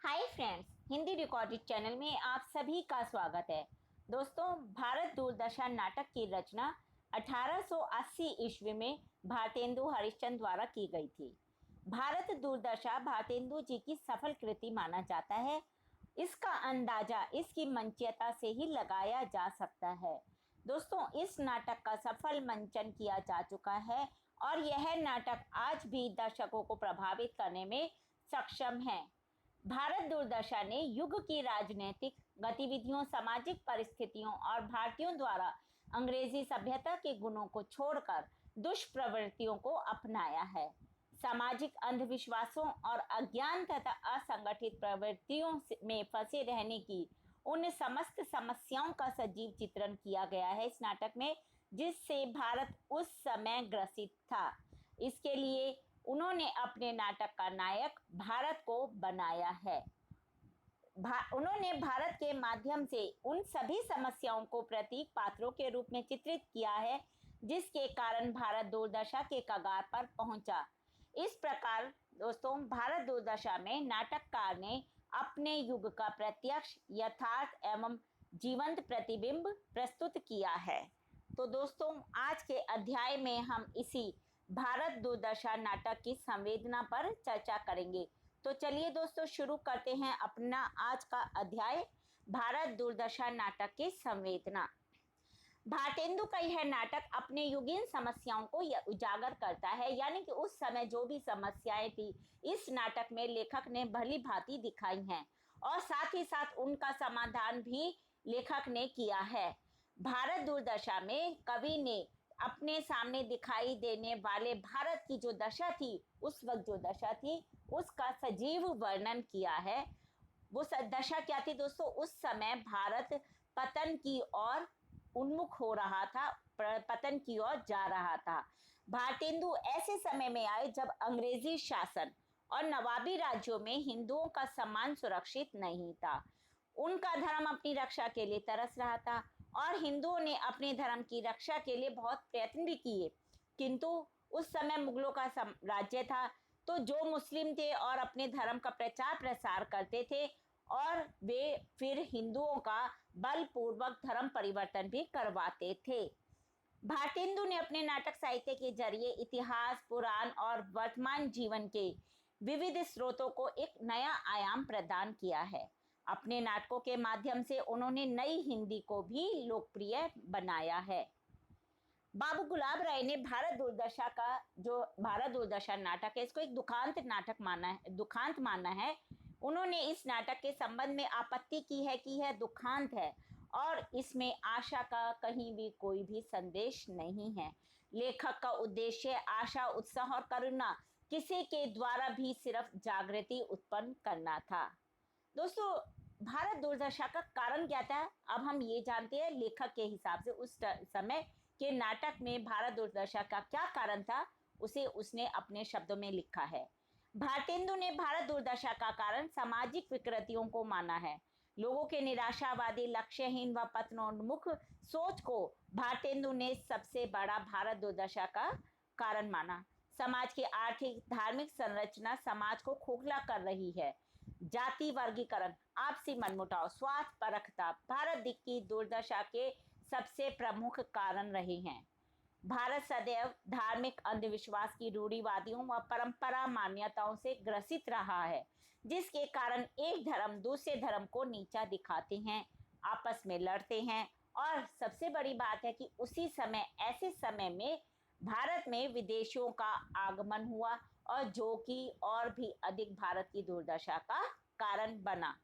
Hi friends, Hindi recorded channel में आप सभी का स्वागत है। दोस्तों, भारत दूरदर्शन नाटक की रचना 1880 ईस्वी में भारतेंदु हरिश्चंद्र द्वारा की गई थी। भारत दूरदर्शन भारतेंदु जी की सफल कृति माना जाता है। इसका अंदाजा इसकी मंचयता से ही लगाया जा सकता है। दोस्तों, इस नाटक का सफल मंचन किया जा चुका है और यह नाटक आज भी दर्शकों को प्रभावित करने में सक्षम है। भारत दूरदर्शन ने युग की राजनीतिक गतिविधियों, सामाजिक परिस्थितियों और भारतीयों द्वारा अंग्रेजी सभ्यता के गुणों को छोड़कर दुष्प्रवृत्तियों को अपनाया है। सामाजिक अंधविश्वासों और अज्ञान तथा असंगठित प्रवृत्तियों में फंसे रहने की उन समस्त समस्याओं का सजीव चित्रण किया गया है इस नाटक में, जिससे भारत उस समय ग्रसित था। इसके लिए उन्होंने अपने नाटक का नायक भारत को बनाया है। उन्होंने भारत के माध्यम से उन सभी समस्याओं को प्रतीक पात्रों के रूप में चित्रित किया है, जिसके कारण भारत दुर्दशा के कगार पर पहुंचा। इस प्रकार दोस्तों, भारत दुर्दशा में नाटककार ने अपने युग का प्रत्यक्ष, यथार्थ एवं जीवंत प्रतिबिंब प्रस्तुत किया है। तो दोस्तों, आज के अध्याय में हम इसी भारत दुर्दशा नाटक की संवेदना पर चर्चा करेंगे। तो चलिए दोस्तों, शुरू करते हैं अपना आज का अध्याय, भारत दुर्दशा नाटक की संवेदना। भारतेंदु का यह नाटक अपने युगीन समस्याओं को उजागर करता है, यानी कि उस समय जो भी समस्याएं थी इस नाटक में लेखक ने भली भांति दिखाई हैं और साथ ही साथ उनका समाधान भी लेखक ने किया है। भारत दुर्दशा में कवि ने अपने सामने दिखाई देने वाले भारत की जो दशा थी, उस वक्त जो दशा थी उसका सजीव वर्णन किया है। वो दशा क्या थी दोस्तों? उस समय भारत पतन की ओर उन्मुख हो रहा था, पतन की ओर जा रहा था। भारतेंदु ऐसे समय में आए जब अंग्रेजी शासन और नवाबी राज्यों में हिंदुओं का सम्मान सुरक्षित नहीं था। उनका धर्म अपनी रक्षा के लिए तरस रहा था और हिंदुओं ने अपने धर्म की रक्षा के लिए बहुत प्रयत्न भी किए, किंतु उस समय मुगलों का राज्य था, तो जो मुस्लिम थे और अपने धर्म का प्रचार प्रसार करते थे और वे फिर हिंदुओं का बलपूर्वक धर्म परिवर्तन भी करवाते थे। भारतेंदु ने अपने नाटक साहित्य के जरिए इतिहास, पुराण और वर्तमान जीवन के विविध स्रोतों को एक नया आयाम प्रदान किया है। अपने नाटकों के माध्यम से उन्होंने नई हिंदी को भी लोकप्रिय बनाया है। बाबू गुलाब राय ने भारत दुर्दशा नाटक है, इसको एक दुखांत माना है। उन्होंने इस नाटक के संबंध में आपत्ति की है कि यह दुखांत है और इसमें आशा का कहीं भी कोई भी संदेश नहीं है। लेखक का उद्देश्य आशा, उत्साह और करुणा किसी के द्वारा भी सिर्फ जागृति उत्पन्न करना था। दोस्तों, भारत दुर्दशा का कारण क्या था? अब हम ये जानते हैं लेखक के हिसाब से उस समय के नाटक में भारत दुर्दशा का क्या कारण था, उसे उसने अपने शब्दों में लिखा है। भारतेंदु ने भारत दुर्दशा का कारण सामाजिक विकृतियों को माना है। लोगों के निराशावादी, लक्ष्यहीन व पतनोन्मुख सोच को भारतेंदु ने सबसे बड़ा भारत दुर्दशा का कारण माना। समाज की आर्थिक, धार्मिक संरचना समाज को खोखला कर रही है। जाति वर्गीकरण, आपसी मनमुटाव, स्वार्थ परखता भारत की दुर्दशा के सबसे प्रमुख कारण रहे हैं। भारत सदैव धार्मिक अंधविश्वास की रूढ़िवादियों व परंपरा मान्यताओं से ग्रसित रहा है, जिसके कारण एक धर्म दूसरे धर्म को नीचा दिखाते हैं, आपस में लड़ते हैं। और सबसे बड़ी बात है कि उसी समय, ऐसे समय में भारत में विदेशियों का आगमन हुआ और जो कि और भी अधिक भारत की दुर्दशा का कारण बना।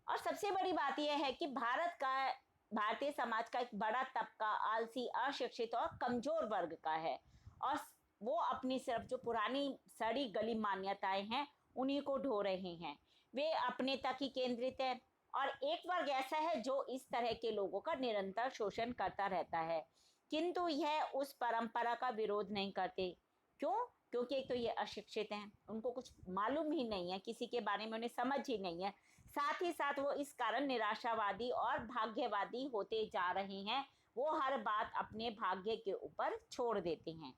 और सबसे बड़ी बात यह है कि भारतीय समाज का एक बड़ा तबका आलसी, अशिक्षित और कमजोर वर्ग का है और वो अपनी सिर्फ जो पुरानी सड़ी गली मान्यताएं हैं उन्हीं को ढो रहे हैं। वे अपने तक ही केंद्रित है और एक वर्ग ऐसा है जो इस तरह के लोगों का निरंतर शोषण करता रहता है, किंतु यह उस परंपरा का विरोध नहीं करते। क्यों? क्योंकि एक तो ये अशिक्षित हैं, उनको कुछ मालूम ही नहीं है, किसी के बारे में उन्हें समझ ही नहीं है। साथ ही साथ वो इस कारण निराशावादी और भाग्यवादी होते जा रहे हैं। वो हर बात अपने भाग्य के ऊपर छोड़ देते हैं।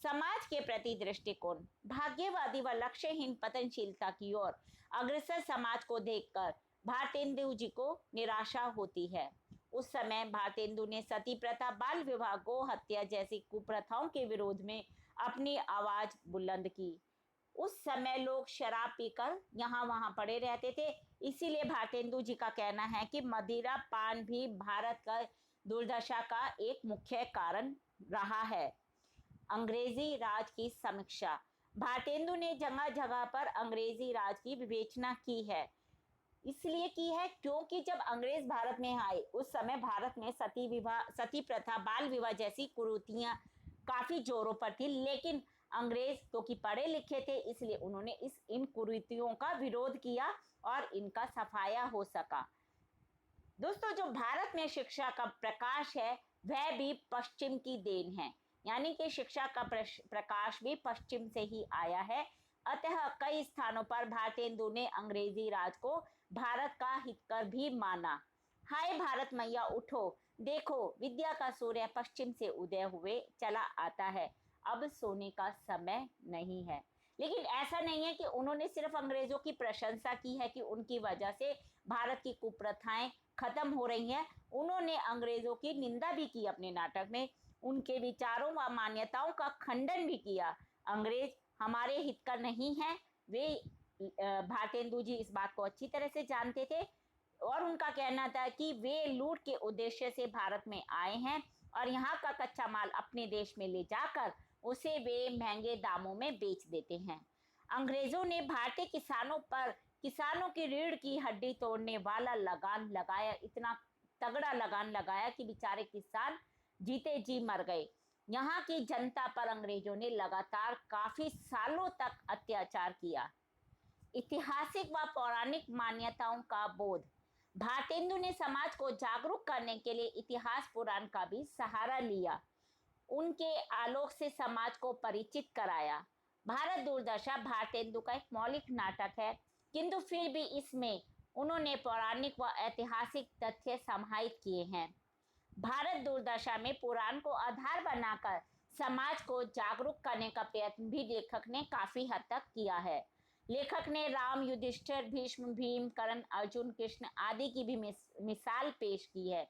समाज के प्रति दृष्टिकोण। भाग्यवादी व लक्ष्यहीन पतनशीलता की ओर अग्रसर समाज को देखकर भारतेंदु जी को निराशा होती है। उस समय भारतेंदु ने सती प्रथा, बाल विवाह, गो हत्या जैसी कुप्रथाओं के विरोध में अपनी आवाज बुलंद की। उस समय लोग शराब पीकर यहाँ वहां पड़े रहते थे, इसीलिए भारतेंदु जी का कहना है कि मदिरा पान भी भारत का दुर्दशा का एक मुख्य कारण रहा है। अंग्रेजी राज की समीक्षा। भारतेंदु ने जगह जगह पर अंग्रेजी राज की विवेचना की है। इसलिए की है क्योंकि जब अंग्रेज भारत में आए उस समय भारत में सती प्रथा, बाल विवाह जैसी कुरीतियां काफी जोरों पर थी, लेकिन अंग्रेज क्योंकि पढ़े लिखे थे इसलिए उन्होंने इन कुरीतियों का विरोध किया और इनका सफाया हो सका। दोस्तों, जो भारत में शिक्षा का प्रकाश है वह भी पश्चिम की देन है, यानी कि शिक्षा का प्रकाश भी पश्चिम से ही आया है। अतः कई स्थानों पर भारतेंदु ने अंग्रेजी राज को भारत का हितकर भी माना। हाय भारत मैया उठो, देखो विद्या का सूर्य पश्चिम से उदय हुए चला आता है, अब सोने का समय नहीं है। लेकिन ऐसा नहीं है कि उन्होंने सिर्फ अंग्रेजों की प्रशंसा की है कि उनकी वजह से भारत की कुप्रथाएं खत्म हो रही हैं। उन्होंने अंग्रेजों की निंदा भी की अपने नाटक में, उनके विचारों व मान्यताओं का खंडन भी किया। अंग्रेज हमारे हित का नहीं है, वे भारतेंदु जी इस बात को अच्छी तरह से जानते थे और उनका कहना था कि वे लूट के उद्देश्य से भारत में आए हैं और यहाँ का कच्चा माल अपने देश में ले जाकर उसे वे महंगे दामों में बेच देते हैं। अंग्रेजों ने भारतीय किसानों की रीढ़ की हड्डी तोड़ने वाला लगान लगाया, इतना तगड़ा लगान लगाया कि बेचारे किसान जीते जी मर गए। यहाँ की जनता पर अंग्रेजों ने लगातार काफी सालों तक अत्याचार किया। ऐतिहासिक व पौराणिक मान्यताओं का बोध। भारतेंदु ने समाज को जागरूक करने के लिए इतिहास पुराण का भी सहारा लिया, उनके आलोक से समाज को परिचित कराया। भारत दुर्दशा भारतेंदु का एक मौलिक नाटक है, किंतु फिर भी इसमें उन्होंने पौराणिक व ऐतिहासिक तथ्य समाहित किए हैं। भारत दुर्दशा में पुराण को आधार बनाकर समाज को जागरूक करने का प्रयत्न भी लेखक ने काफी हद तक किया है। लेखक ने राम, युधिष्ठिर, भीष्म, भीम, कर्ण, अर्जुन, कृष्ण आदि की भी मिसाल पेश की है।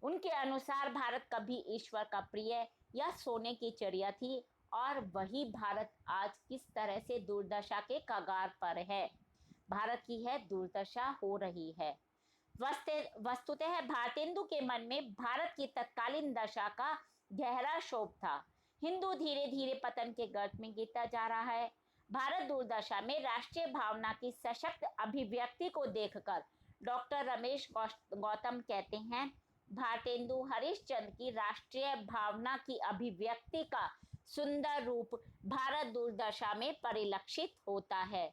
उनके अनुसार भारत कभी ईश्वर का प्रिय या सोने की चिड़िया थी और वही भारत आज किस तरह से दुर्दशा के कगार पर है। भारत की है दुर्दशा हो रही है। वस्तुतः भारतेंदु के मन में भारत की तत्कालीन दशा का गहरा क्षोभ था। हिंदू धीरे धीरे पतन के गर्त में गिरता जा रहा है। भारत दुर्दशा में राष्ट्रीय भावना की सशक्त अभिव्यक्ति को देखकर डॉक्टर रमेश गौतम कहते हैं, भारतेंदु हरिश्चंद्र की राष्ट्रीय भावना की अभिव्यक्ति का सुंदर रूप भारत दुर्दशा में परिलक्षित होता है।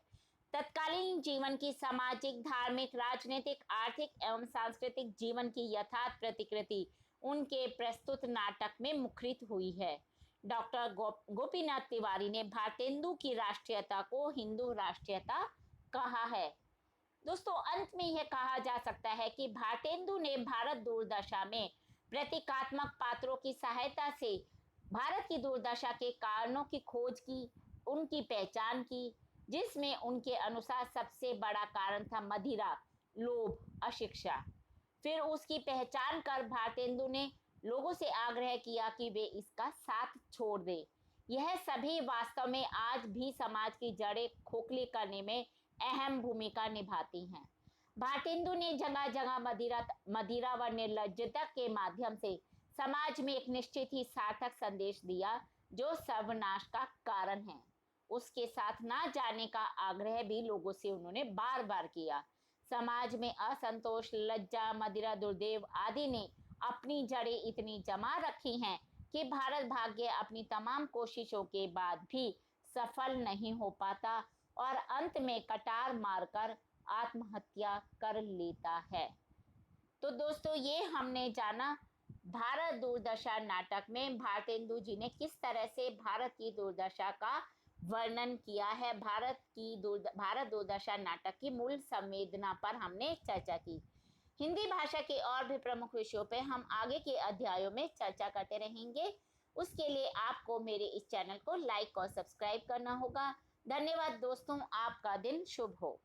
तत्कालीन जीवन की सामाजिक, धार्मिक, राजनीतिक, आर्थिक एवं सांस्कृतिक जीवन की यथार्थ प्रतिकृति उनके प्रस्तुत नाटक में मुखरित हुई है। डॉक्टर गोपीनाथ तिवारी ने भारतेंदु की राष्ट्रीयता को हिंदू राष्ट्रीयता कहा है। दोस्तों, अंत में यह कहा जा सकता है कि भारतेंदु ने भारत दुर्दशा में प्रतीकात्मक पात्रों की सहायता से भारत की दुर्दशा के कारणों की खोज की, उनकी पहचान की, जिसमें उनके अनुसार सबसे बड़ा कारण था मदिरा, लोभ, अशिक्षा। फिर उसकी पहचान कर भारतेंदु ने लोगों से आग्रह किया कि वे इसका साथ छोड़ दें। यह सभी वास्तव में आज भी समाज की जड़ें खोखली करने में अहम भूमिका निभाती हैं। भारतेंदु ने जगह जगह मदिरा व निर्लज्जता के माध्यम से समाज में एक निश्चित ही सार्थक संदेश दिया जो सर्वनाश का कारण है। उसके साथ ना जाने का आग्रह भी लोगों से उन्होंने बार बार किया। समाज में असंतोष, लज्जा, मदिरा, दुर्देव आदि ने अपनी जड़ें इतनी जमा रखी हैं कि भारत भाग्य अपनी तमाम कोशिशों के बाद भी सफल नहीं हो पाता और अंत में कटार मारकर आत्महत्या कर लेता है। तो दोस्तों, ये हमने जाना भारत दुर्दशा नाटक में भारतेंदु जी ने किस तरह से भारत की दुर्दशा का वर्णन किया है। भारत दुर्दशा नाटक की मूल संवेदना पर हमने चर्चा की। हिंदी भाषा के और भी प्रमुख विषयों पे हम आगे के अध्यायों में चर्चा करते रहेंगे। उसके लिए आपको मेरे इस चैनल को लाइक और सब्सक्राइब करना होगा। धन्यवाद दोस्तों, आपका दिन शुभ हो।